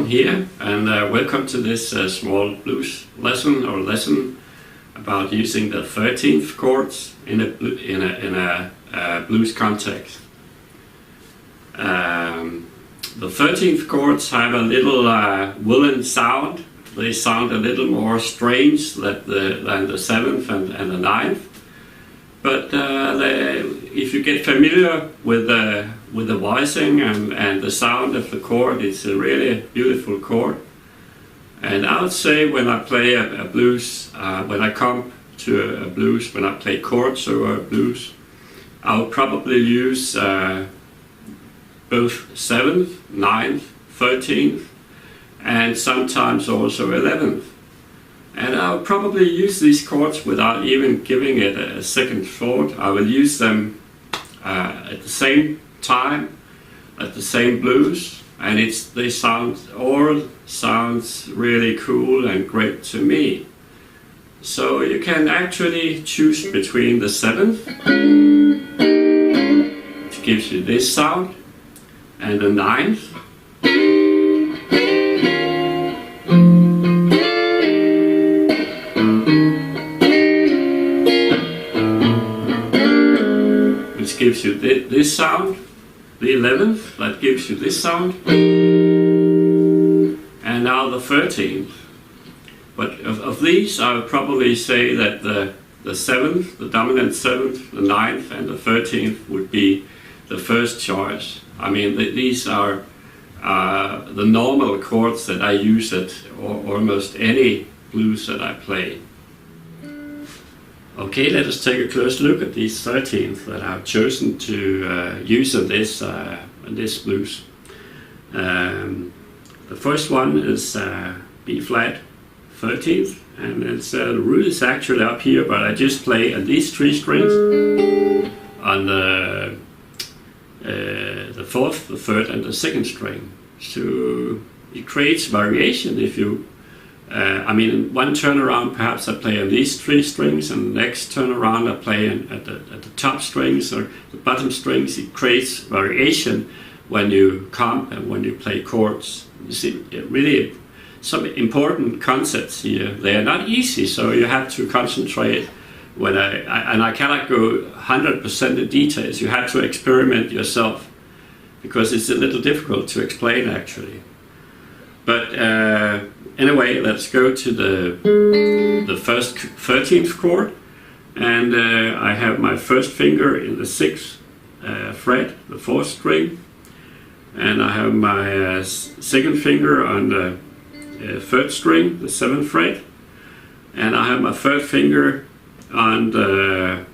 Robben here, and welcome to this small blues lesson about using the 13th chords in a blues context. The 13th chords have a little woolen sound. They sound a little more strange than the 7th and the 9th. But if you get familiar with the voicing and the sound of the chord, it's a really beautiful chord. And I would say when I play a blues, when I come to a blues, when I play chords over a blues, I'll probably use both 7th, 9th, 13th, and sometimes also 11th. And I'll probably use these chords without even giving it a second thought. I will use them at the same time, at the same blues, and all sounds really cool and great to me. So you can actually choose between the 7th, which gives you this sound, and the 9th, which gives you this sound, the 11th, that gives you this sound, and now the 13th. But of these, I would probably say that the 7th, the dominant 7th, the 9th, and the 13th would be the first choice. I mean, these are the normal chords that I use at almost any blues that I play. Okay, let us take a close look at these 13th that I've chosen to use in this blues. The first one is B flat 13th, and the root is actually up here, but I just play on these 3 strings on the 4th, the 3rd, and the 2nd string. So it creates variation. If you in one turnaround perhaps I play on these 3 strings, and the next turnaround I play at the top strings or the bottom strings. It creates variation when you comp and when you play chords. You see, really some important concepts here. They are not easy, so you have to concentrate. When I cannot go 100% in details. You have to experiment yourself, because it's a little difficult to explain actually. But anyway, let's go to the first 13th chord, and I have my first finger in the 6th fret, the 4th string, and I have my second finger on the 3rd string, the 7th fret, and I have my 3rd finger on the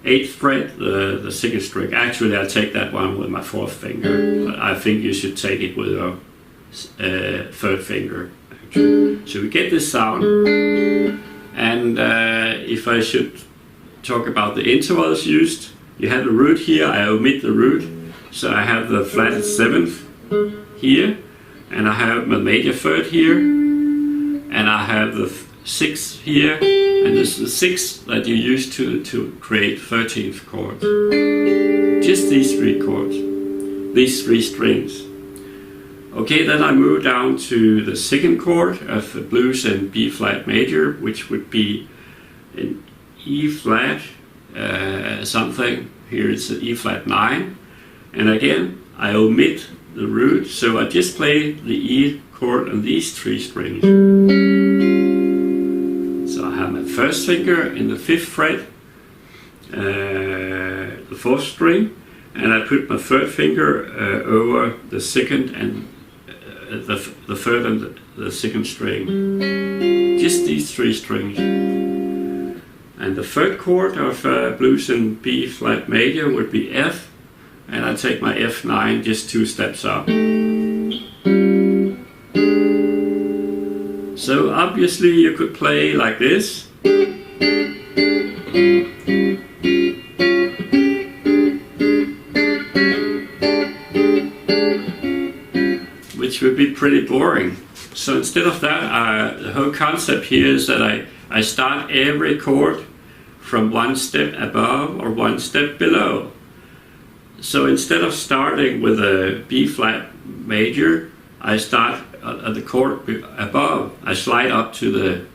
8th fret, the 2nd string. Actually, I take that one with my 4th finger, but I think you should take it with your 3rd finger. Actually. So we get this sound, and if I should talk about the intervals used, you have the root here. I omit the root, so I have the flat 7th here, and I have my major 3rd here, and I have the 6th here, and this is the 6th that you use to create 13th chords. Just these 3 chords, these 3 strings. Okay, then I move down to the 2nd chord of the blues in B flat major, which would be in E flat something. Here it's an E flat 9, and again I omit the root, so I just play the E chord on these 3 strings. So I have my first finger in the 5th fret, the 4th string, and I put my 3rd finger over the 2nd and the 3rd and the 2nd string. Just these 3 strings. And the 3rd chord of blues in B flat major would be F, and I take my F9 just 2 steps up. So obviously you could play like this. Which would be pretty boring. So instead of that, the whole concept here is that I start every chord from one step above or one step below. So instead of starting with a B flat major, I start the chord above, I slide up to the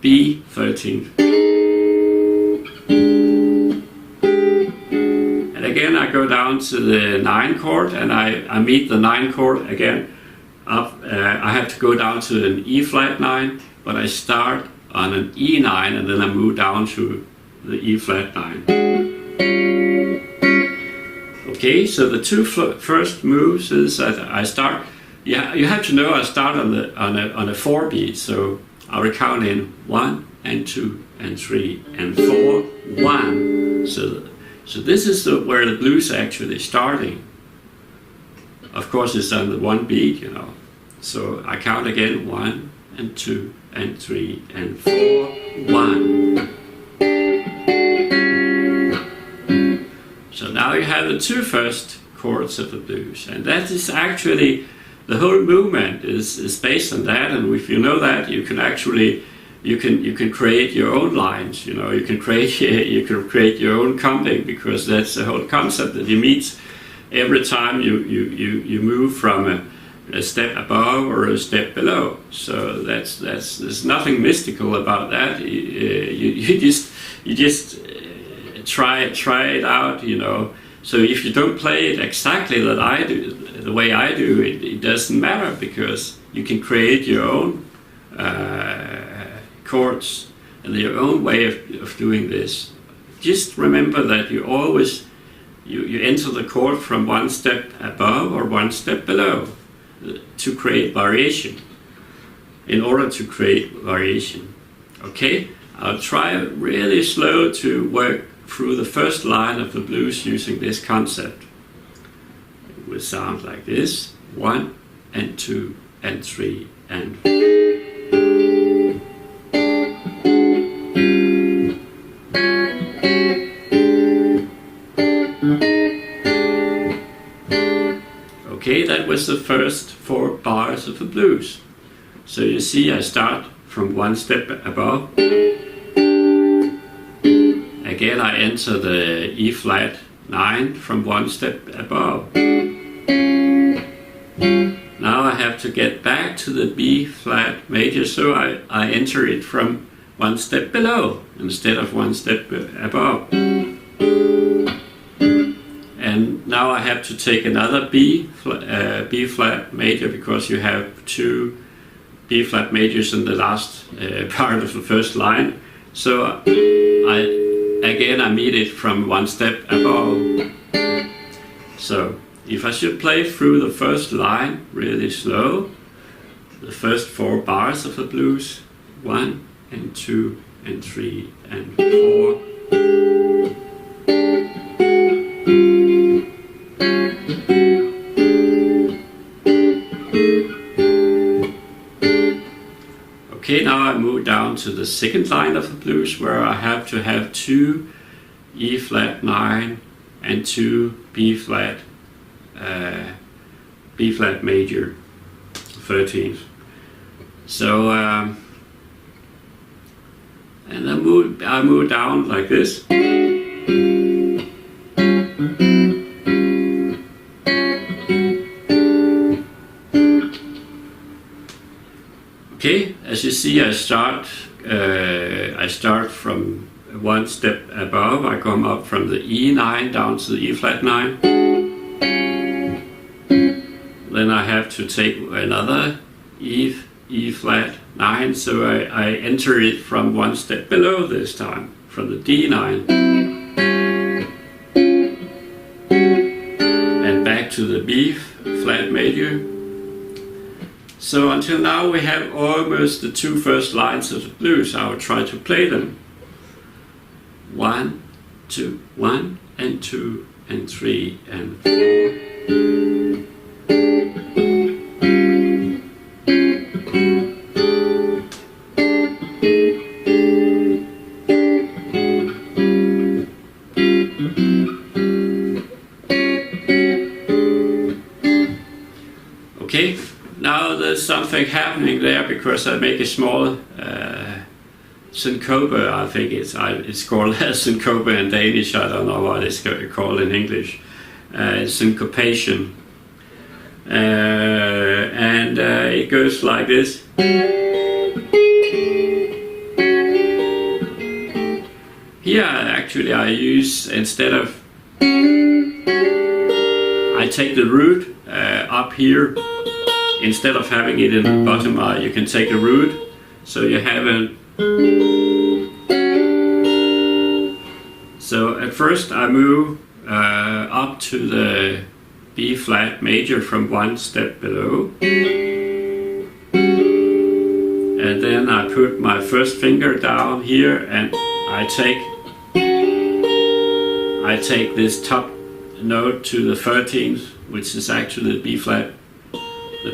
B13th. And again I go down to the 9 chord, and I meet the 9 chord again. I have to go down to an E flat 9, but I start on an E9 and then I move down to the E flat 9. Okay, so the two first moves is that I start. Yeah, you have to know I start on a 4 beat, so I will count in 1 and 2 and 3 and 4, 1. So this is where the blues are actually starting. Of course, it's on the 1 beat, you know. So I count again 1 and 2 and 3 and 4, 1. So now you have the two first chords of the blues, and that is actually the whole movement is based on that. And if you know that, you can actually you can create your own lines. You know, you can create your own comping, because that's the whole concept, that you meet every time you move from a step above or a step below. So there's nothing mystical about that. You just try it out, you know. So if you don't play it exactly that I do, the way I do it, it doesn't matter, because you can create your own chords and your own way of doing this. Just remember that you always you enter the chord from one step above or one step below to create variation. In order to create variation, okay, I'll try really slow to work through the first line of the blues using this concept. It will sound like this: 1 and 2 and 3 and 4. Okay, that was the first 4 bars of the blues. So you see, I start from one step above. Again, I enter the E flat 9 from one step above. Now I have to get back to the B flat major, so I enter it from one step below instead of one step above. And now I have to take another B flat major, because you have 2 B flat majors in the last part of the first line. So I meet it from one step above. So if I should play through the first line really slow, the first 4 bars of the blues, 1 and 2 and 3 and 4. Okay, now I move down to the second line of the blues, where I have to have 2 E flat 9 and 2 B flat major 13th. So and I move down like this. Okay, as you see, I start from one step above. I come up from the E9 down to the E flat 9. Then I have to take another E flat 9, so I enter it from one step below this time, from the D9. And back to the B flat major. So until now we have almost the 2 first lines of the blues. I will try to play them. 1, 2, 1 and 2 and 3 and 4. Okay, now there's something happening there, because I make a small syncope. I think it's called syncope in Danish. I don't know what it's called in English. Syncopation. and it goes like this. Here actually I use, instead of, I take the root up here. Instead of having it in the bottom, you can take the root, so you have a. So at first I move up to the B flat major from one step below, and then I put my first finger down here, and I take this top note to the 13th, which is actually the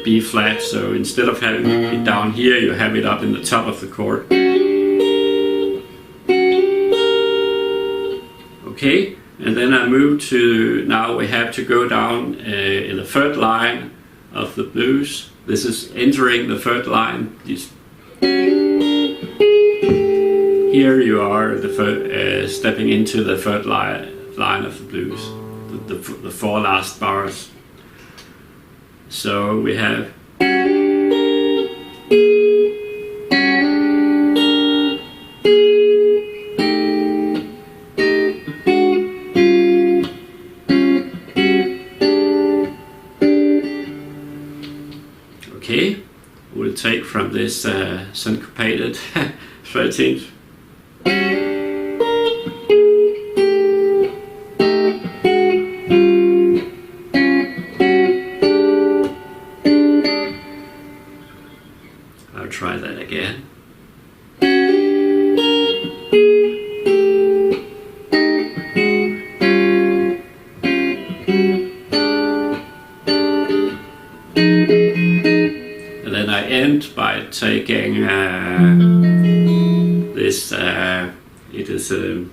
B flat. So instead of having it down here, you have it up in the top of the chord. Okay, and then I move to, now we have to go down in the third line of the blues. This is entering the third line. Here you are stepping into the third line of the blues, the four last bars. So we have okay, we'll take from this syncopated 13th. I'll try that again. And then I end by taking this, it is a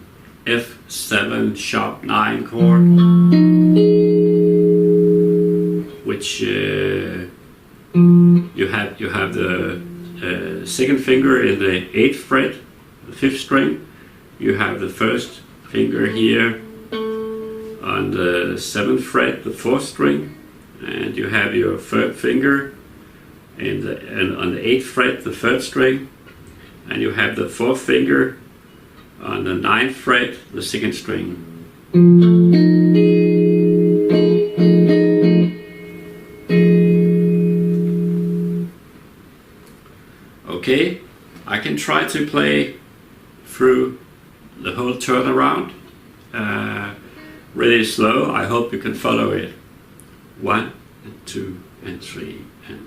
F7 sharp 9 chord, which you have the second finger in the 8th fret, the 5th string. You have the first finger here on the 7th fret, the 4th string, and you have your third finger and on the 8th fret, the 3rd string, and you have the 4th finger on the 9th fret, the 2nd string. Okay, I can try to play through the whole turnaround really slow. I hope you can follow it. 1 and 2 and 3 and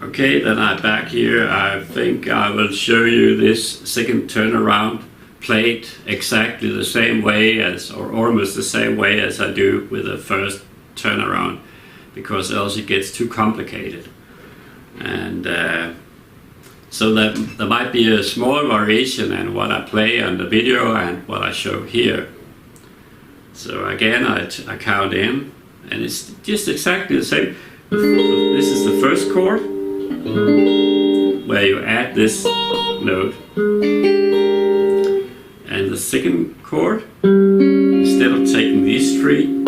okay, then I'm back here. I think I will show you this second turnaround played exactly the same way as, or almost the same way as I do with the first turnaround, because else it gets too complicated. And so that there might be a small variation in what I play on the video and what I show here. So again, I count in, and it's just exactly the same. This is the first chord, where you add this note, and the second chord, instead of taking these three,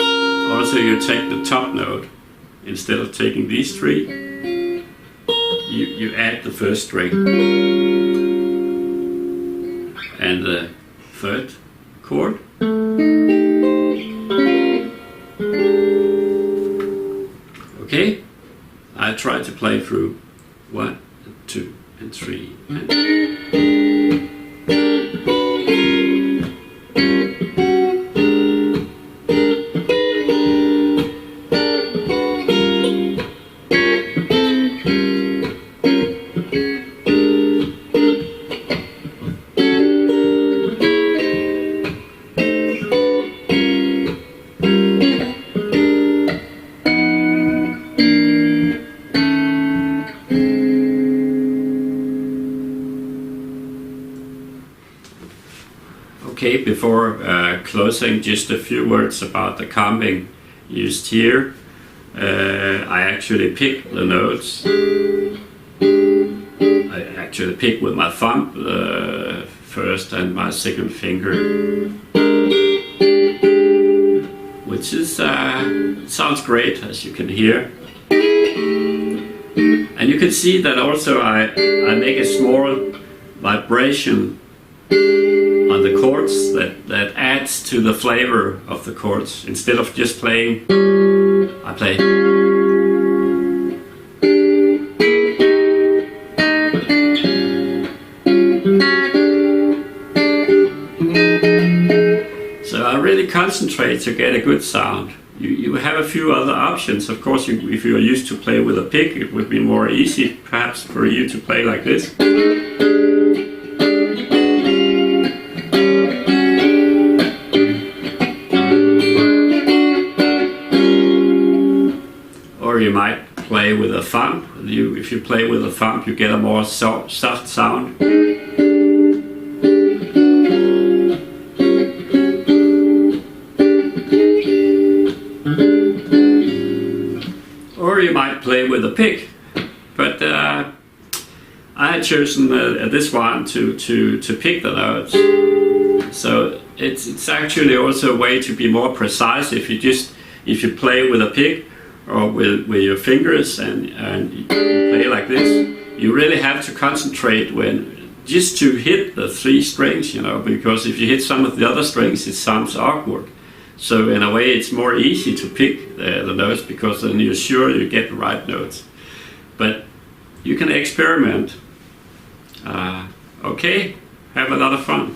also you take the top note. Instead of taking these three, you add the first string, and the third chord. Okay, I try to play through 1 and 2 and 3 and before closing, just a few words about the combing used here. I actually pick the notes. I actually pick with my thumb first and my second finger, which is sounds great, as you can hear. And you can see that also I make a small vibration on the chords that adds to the flavor of the chords. Instead of just playing, I play. So I really concentrate to get a good sound. You have a few other options. Of course, if you're used to play with a pick, it would be more easy perhaps for you to play like this. Or you might play with a thumb. If you play with a thumb, you get a more soft sound. Or you might play with a pick, but I had chosen this one to pick the notes. So it's actually also a way to be more precise. If you play with a pick or with your fingers and you play like this, you really have to concentrate just to hit the 3 strings, because if you hit some of the other strings, it sounds awkward. So in a way, it's more easy to pick the notes, because then you're sure you get the right notes. But you can experiment. Okay, have a lot of fun.